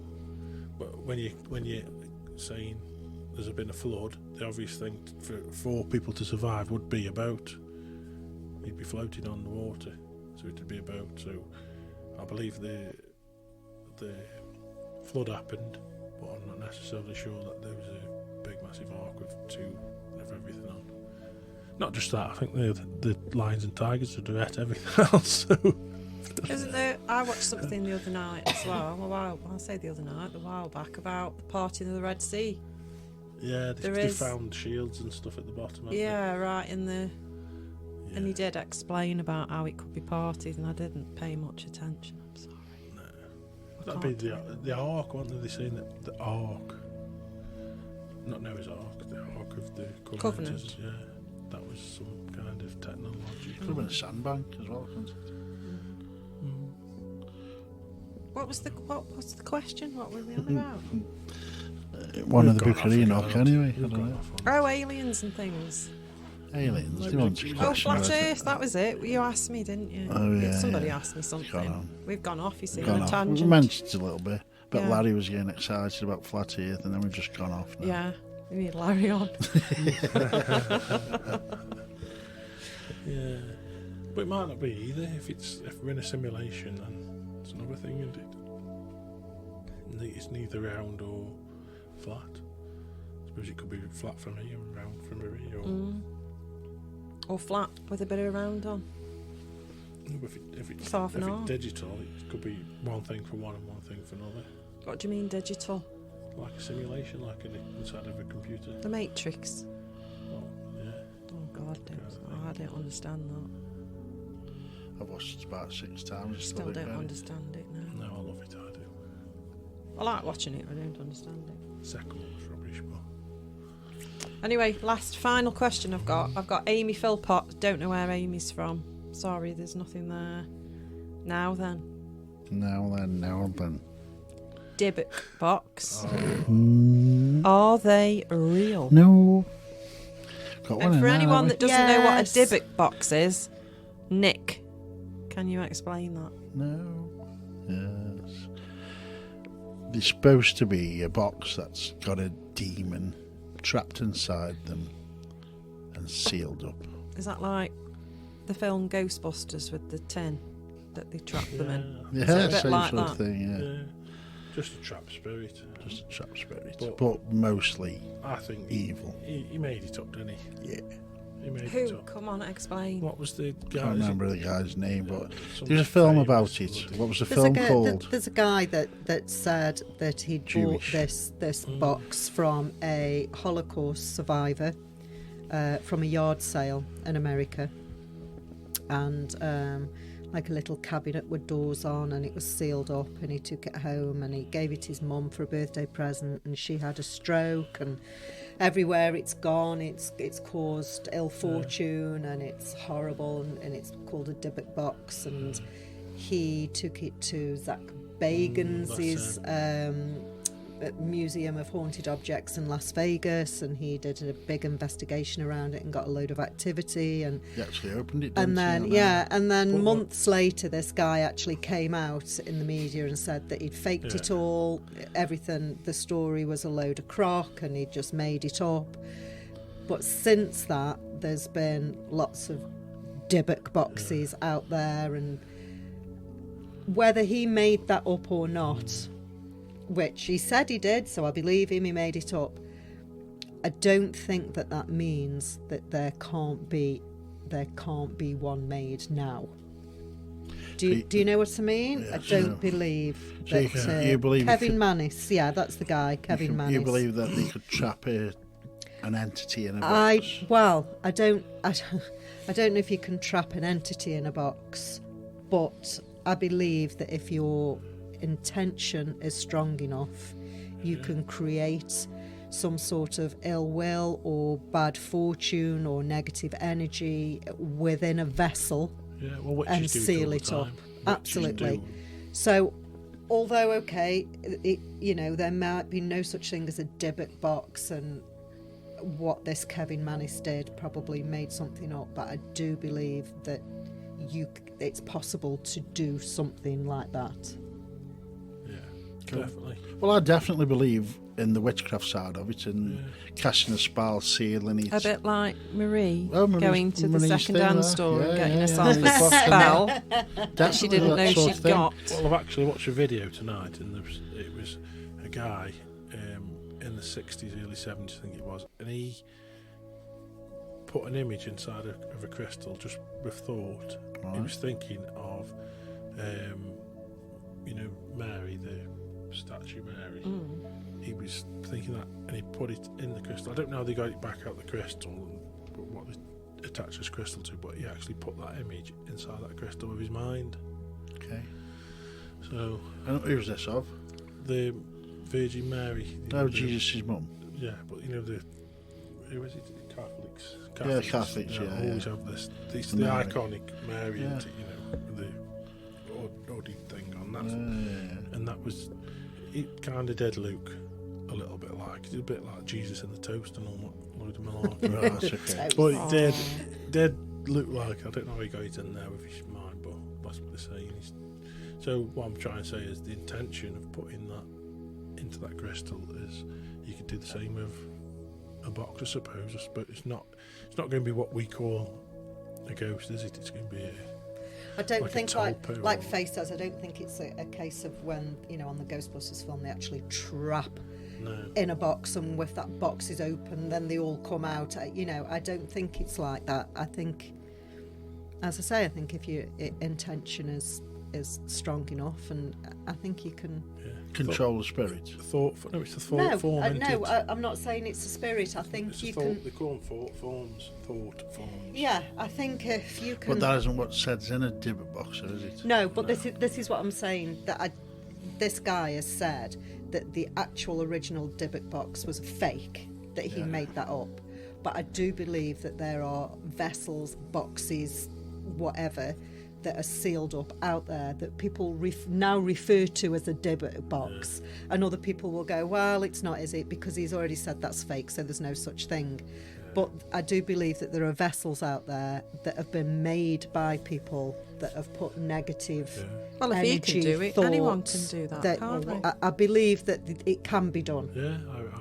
but when you're saying there's been a flood, the obvious thing for people to survive would be a boat. You'd be floating on the water, so it'd be a boat. So I believe the flood happened, but I'm not necessarily sure that there was a big massive ark with two of everything on. Not just that, I think the lions and tigers would have ate everything else. So. Isn't there? I watched something the other night as well. I'll say the other night, a while back, about the parting of the Red Sea. Yeah, There they is- found shields and stuff at the bottom. haven't Yeah, right in the. they? And he Yeah. did explain about how it could be parted, and I didn't pay much attention. I'm sorry. No. I That'd can't be tell you. the Ark, weren't they saying that the Ark, not Noah's Ark, the Ark of the Covenant. Yeah, that was some kind of technology. Could have been a sandbank as well, couldn't it? What's the question? What were we on about? One We've of the gone Book off of again, Enoch, haven't we? anyway. I We've don't gone know. off on- Oh, aliens and things. Aliens. Maybe Do you want we- to Oh, question flat about it? Earth. That was it. You asked me, didn't you? Oh, yeah, Somebody yeah. asked me Gone something. on. We've gone off. You see, Gone on a off. tangent. We mentioned it a little bit, but Yeah. Larry was getting excited about flat Earth, and then we've just gone off now. Yeah, we need Larry on. Yeah, but it might not be either. If we're in a simulation, then it's another thing, isn't it? It's neither round or flat. I suppose it could be flat for me and round for Marie, or Or flat with a bit of round on. if It's half and if half. it's digital, it could be one thing for one and one thing for another. What do you mean digital? Like a simulation, like inside of a computer. The Matrix. Oh, yeah. Oh God, I don't understand that. I've watched it about 6 times. Still don't understand it now. No, I love it. I do. I like watching it, but I don't understand it. Second one was rubbish, but Anyway, final question I've got Amy Philpott. Don't know where Amy's from. Sorry, there's nothing there. Now then. Now then. Dybbuk box. Mm, Are they real? no. Got one And in for there, anyone that haven't doesn't know what a Yes. Dybbuk box is, Nick, can you explain that? we? No. Yes. They're supposed to be a box that's got a demon trapped inside them and sealed up. Is that like the film Ghostbusters with the tin that they trap them in? Yeah, Is it a bit same like sort that? of thing, yeah. yeah, just a trap spirit. Just a trap spirit. But- But mostly I think evil. he made it up, didn't he? Yeah. He made it Who? up. Come on, explain. What was the guy? Can't remember the guy's name, but Some there's a film famous about it. bloody- What was the There's a, film guy, called? there's a guy that said that he'd bought Jewish. this box from a Holocaust survivor from a yard sale in America, and like a little cabinet with doors on, and it was sealed up, and he took it home and he gave it his mum for a birthday present, and she had a stroke, and everywhere it's gone it's caused ill fortune, and it's horrible, and it's called a Dybbuk box, and he took it to Zach Bagans' Museum of Haunted Objects in Las Vegas, and he did a big investigation around it and got a load of activity. And He actually opened it, and didn't he, then on and then months later, this guy actually came out in the media and said that he'd faked it all. Everything, the story was a load of crock, and he'd just made it up. But since that, there's been lots of Dybbuk boxes out there, and whether he made that up or not, which he said he did, so I believe him, he made it up. I don't think that means that there can't be one made now. Do you know what I mean? Yes, I don't believe So that you believe Kevin Mannis, that's the guy, Kevin Mannis. You believe that they could trap an entity in a box? I don't know if you can trap an entity in a box, but I believe that if your intention is strong enough, you can create some sort of ill will or bad fortune or negative energy within a vessel and seal it up. Absolutely. So, although there might be no such thing as a Dybbuk box, and what this Kevin Mannis did probably made something up, but I do believe that it's possible to do something like that. Definitely. Well, I definitely believe in the witchcraft side of it, and casting a spell, sealing it. A bit like Marie Marie's- going to the Marie's second-hand thing store there. and getting Yeah, herself yeah. a spell that she Definitely didn't that know sort of she'd thing. got. Well, I've actually watched a video tonight, and it was a guy in the 60s, early 70s, I think it was, and he put an image inside of a crystal just with thought. Right. He was thinking of, Mary, the statue Mary. He was thinking that, and he put it in the crystal. I don't know how they got it back out the crystal, and what they attached this crystal to, but he actually put that image inside that crystal with his mind. Okay. So, And who was this of? the Virgin Mary. Jesus' mum. Yeah, but who is it? Catholics. Yeah, Catholics, always have this. It's the Mary. iconic Mary, Yeah. isn't it, the hooded thing on that. Yeah. And that was, it kind of did look a little bit like, it's a bit like Jesus in the toast and all that load of malarkey. Right, that's okay. But it did look like, I don't know how he got it in there with his mind, but that's what they're saying. So what I'm trying to say is the intention of putting that into that crystal is you could do the same with a box, I suppose. But it's not going to be what we call a ghost, is it? It's going to be I don't like a think, tulpa like or- Faye says, I don't think it's a case of when, on the Ghostbusters film, they actually trap no. in a box, and if that box is open, then they all come out. I don't think it's like that. I think, as I say, I think if your intention is strong enough, and I think you can. Yeah. Control the spirit. It's a thought form. Isn't it? I'm not saying it's a spirit. I think It's you a thought, can. They call them thought forms. Yeah, I think if you can. But that isn't what says in a Dybbuk box, is it? No, but this is what I'm saying. That this guy has said that the actual original Dybbuk box was a fake. That he made that up. But I do believe that there are vessels, boxes, whatever, that are sealed up out there that people now refer to as a Dybbuk box, and other people will go, well, it's not, is it? Because he's already said that's fake, so there's no such thing. But I do believe that there are vessels out there that have been made by people that have put negative Well, if he energy, can do it, anyone can thoughts do that, can't they? I believe that it can be done. Yeah,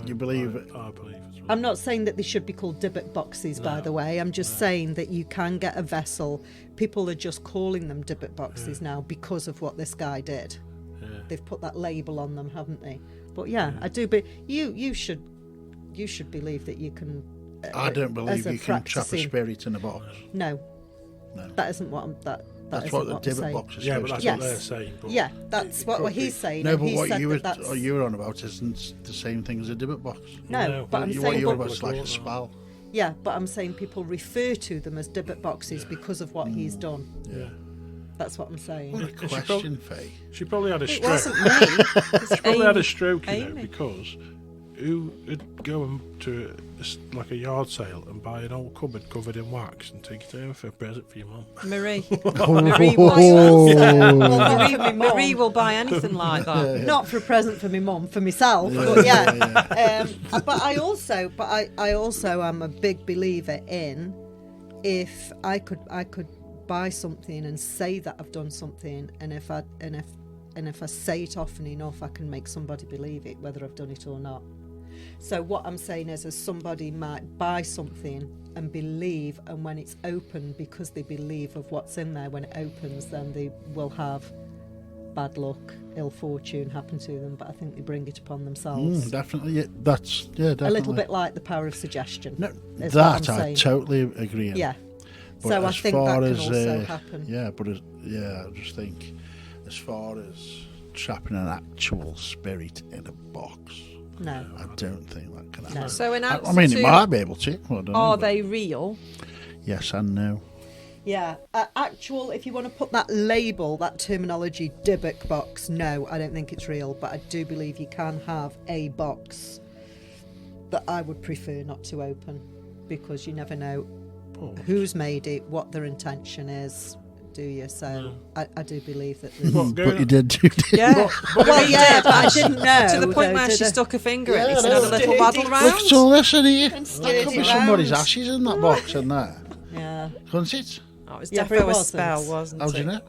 You believe it? I believe as well. I'm not saying that they should be called Dybbuk boxes, by the way. I'm just saying that you can get a vessel. People are just calling them Dybbuk boxes now because of what this guy did. Yeah. They've put that label on them, haven't they? But I do. But you should believe that you can. I don't believe as a you can trap a practicing- spirit in a box. No, No. that isn't what I'm. That's That's what the I'm Dybbuk saying. box is Yeah, but supposed that's to what be. they're Yes. saying. But Yeah, that's it what could he's be. saying. No, and but he what said you that were on about isn't the same thing as a Dybbuk box. No, but I'm What saying. you were But, about is like a spell. yeah, but I'm saying people refer to them as Dybbuk boxes because of what he's done. Yeah. That's what I'm saying. What a She question, Faye. She probably had a It stroke. wasn't me. She probably had a stroke, Amy. because who would go to like a yard sale and buy an old cupboard covered in wax and take it home for a present for your mum? Marie. Marie Marie will buy anything like that. Not for a present for my mum, for myself, but but I also am a big believer in, if I could buy something and say that I've done something, and if I say it often enough, I can make somebody believe it, whether I've done it or not. So what I'm saying is somebody might buy something and believe, and when it's open, because they believe of what's in there, when it opens, then they will have bad luck, ill fortune happen to them. But I think they bring it upon themselves. Definitely. Yeah, definitely. A little bit like the power of suggestion. No, is that what I'm I saying. totally agree on. Yeah. But So I as think far that can as, also happen. Yeah, but I just think, as far as trapping an actual spirit in a box, No. I don't think that can happen. No. So in answer I mean, to it might be able to. I don't know, are but they real? yes and no. Yeah, actual, if you want to put that label, that terminology, Dybbuk box, no, I don't think it's real, but I do believe you can have a box that I would prefer not to open, because you never know who's made it, what their intention is, do you? So I do believe that there's... But you did do it. Yeah. Well, yeah, but I didn't know. To the point where she stuck a finger in it and had a little waddle Look round. at all this in here. And That stirred could it be somebody's round. ashes in that box in there. Yeah. Couldn't it? That was Yeah, but it definitely a wasn't. spell, wasn't How do it? you know?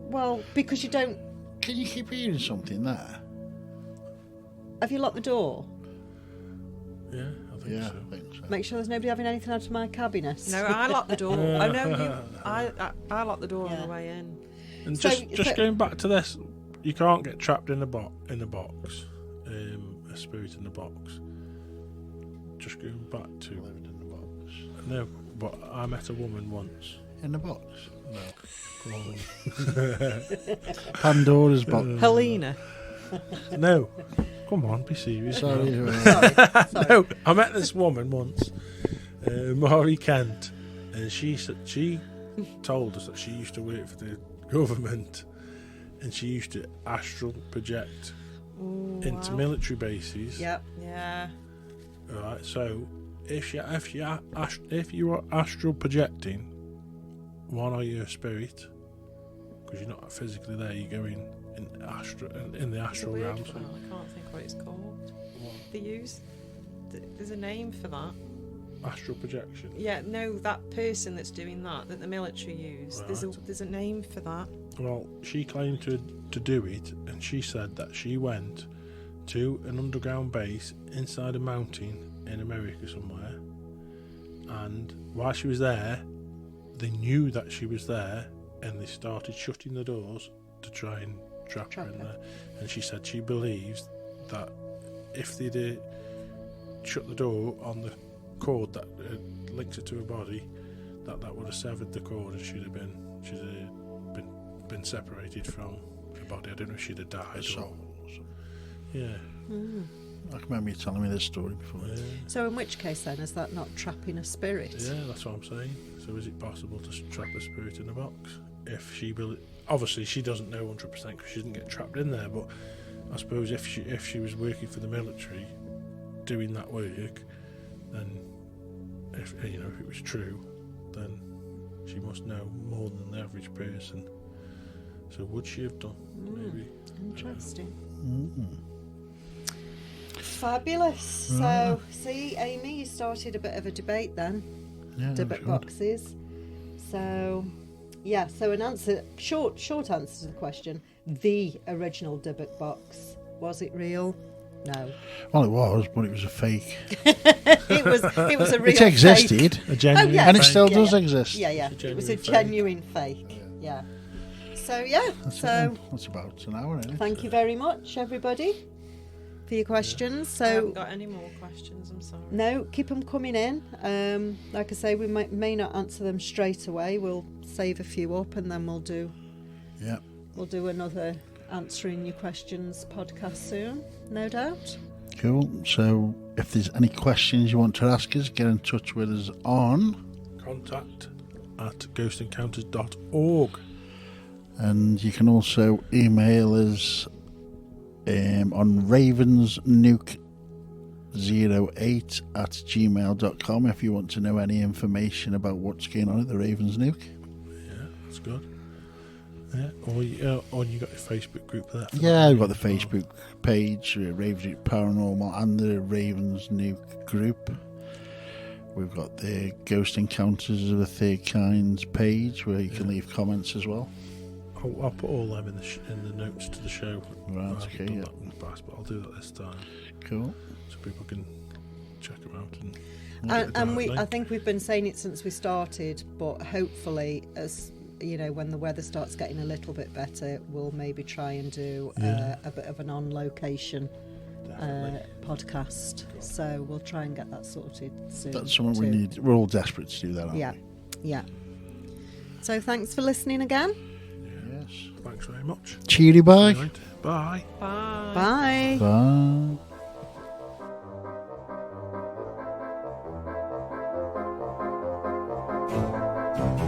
Well, because you don't... Can you keep hearing something there? Have you locked the door? Yeah, I think Yeah, so. I think so. Make sure there's nobody having anything out of my cabinet. No, I locked the door. Oh no, I locked the door Yeah. on the way in. And So- just going back to this, you can't get trapped in a box. A spirit in the box. Just going back to Living in the box. no, but I met a woman once. In the box. No, come on. Pandora's box. Helena. No, come on, be serious. Sorry. Sorry. No, I met this woman once, Maury Kent, and she told us that she used to work for the government, and she used to astral project into military bases. Yep. Yeah. Right. So if you are astral projecting, one, are you a spirit? Because you're not physically there. You're going in the astral It's a weird realms. one. I can't think what it's called. They use. There's a name for that. Astral projection. Yeah, no, that person that's doing that the military use. Right. There's a name for that. Well, she claimed to do it, and she said that she went to an underground base inside a mountain in America somewhere, and while she was there, they knew that she was there, and they started shutting the doors to try and trap her in there. And she said she believes that if they'd shut the door on the cord that links her to her body, that would have severed the cord, and she'd have been separated from her body. I don't know if she'd have died. Yeah. I can remember you telling me this story before. Yeah. So in which case then, is that not trapping a spirit? Yeah, that's what I'm saying. So is it possible to trap a spirit in a box? If she obviously she doesn't know 100% because she didn't get trapped in there. But I suppose if she was working for the military, doing that work, then if it was true, then she must know more than the average person. So would she have done? Maybe. Interesting. Mm. Fabulous. So, see, Amy, you started a bit of a debate then. Yeah, Dybbuk sure. boxes. So, yeah. So, short answer to the question: the original Dybbuk box, was it real? No. Well, it was, but it was a fake. It was a real. It existed, fake. A genuine yeah. and it fake. still Yeah, does yeah. exist. Yeah, yeah. It's a It was a genuine genuine fake. Yeah. So yeah. That's So that's about an hour, isn't it? thank you very much, everybody, for your questions. I So. haven't got any more questions. I'm sorry. No, keep them coming in. Like I say, we may not answer them straight away. We'll save a few up, and then we'll do another answering your questions podcast soon, no doubt. Cool. So, if there's any questions you want to ask us, get in touch with us on, contact@ghostencounters.org. and you can also email us on ravensnuke ravensnuke08@gmail.com if you want to know any information about what's going on at the Ravens Nuke. Yeah, that's good. Yeah, or you got your Facebook group there? Yeah, we've got the Facebook page, Ravens Nuke Paranormal, and the Ravens Nuke group. We've got the Ghost Encounters of a Third Kind page where you can leave comments as well. I'll put all them in the notes to the show. Right, I've okay, done yeah. that in the past, but I'll do that this time Cool. so people can check them out and I think we've been saying it since we started, but hopefully, as you know, when the weather starts getting a little bit better, we'll maybe try and do a bit of an on-location podcast. So we'll try and get that sorted soon. That's something we need. We're all desperate to do that, aren't we? Yeah. So thanks for listening again. Yes. Thanks very much. Cheery bye. Right. Bye. Bye. Bye. Bye.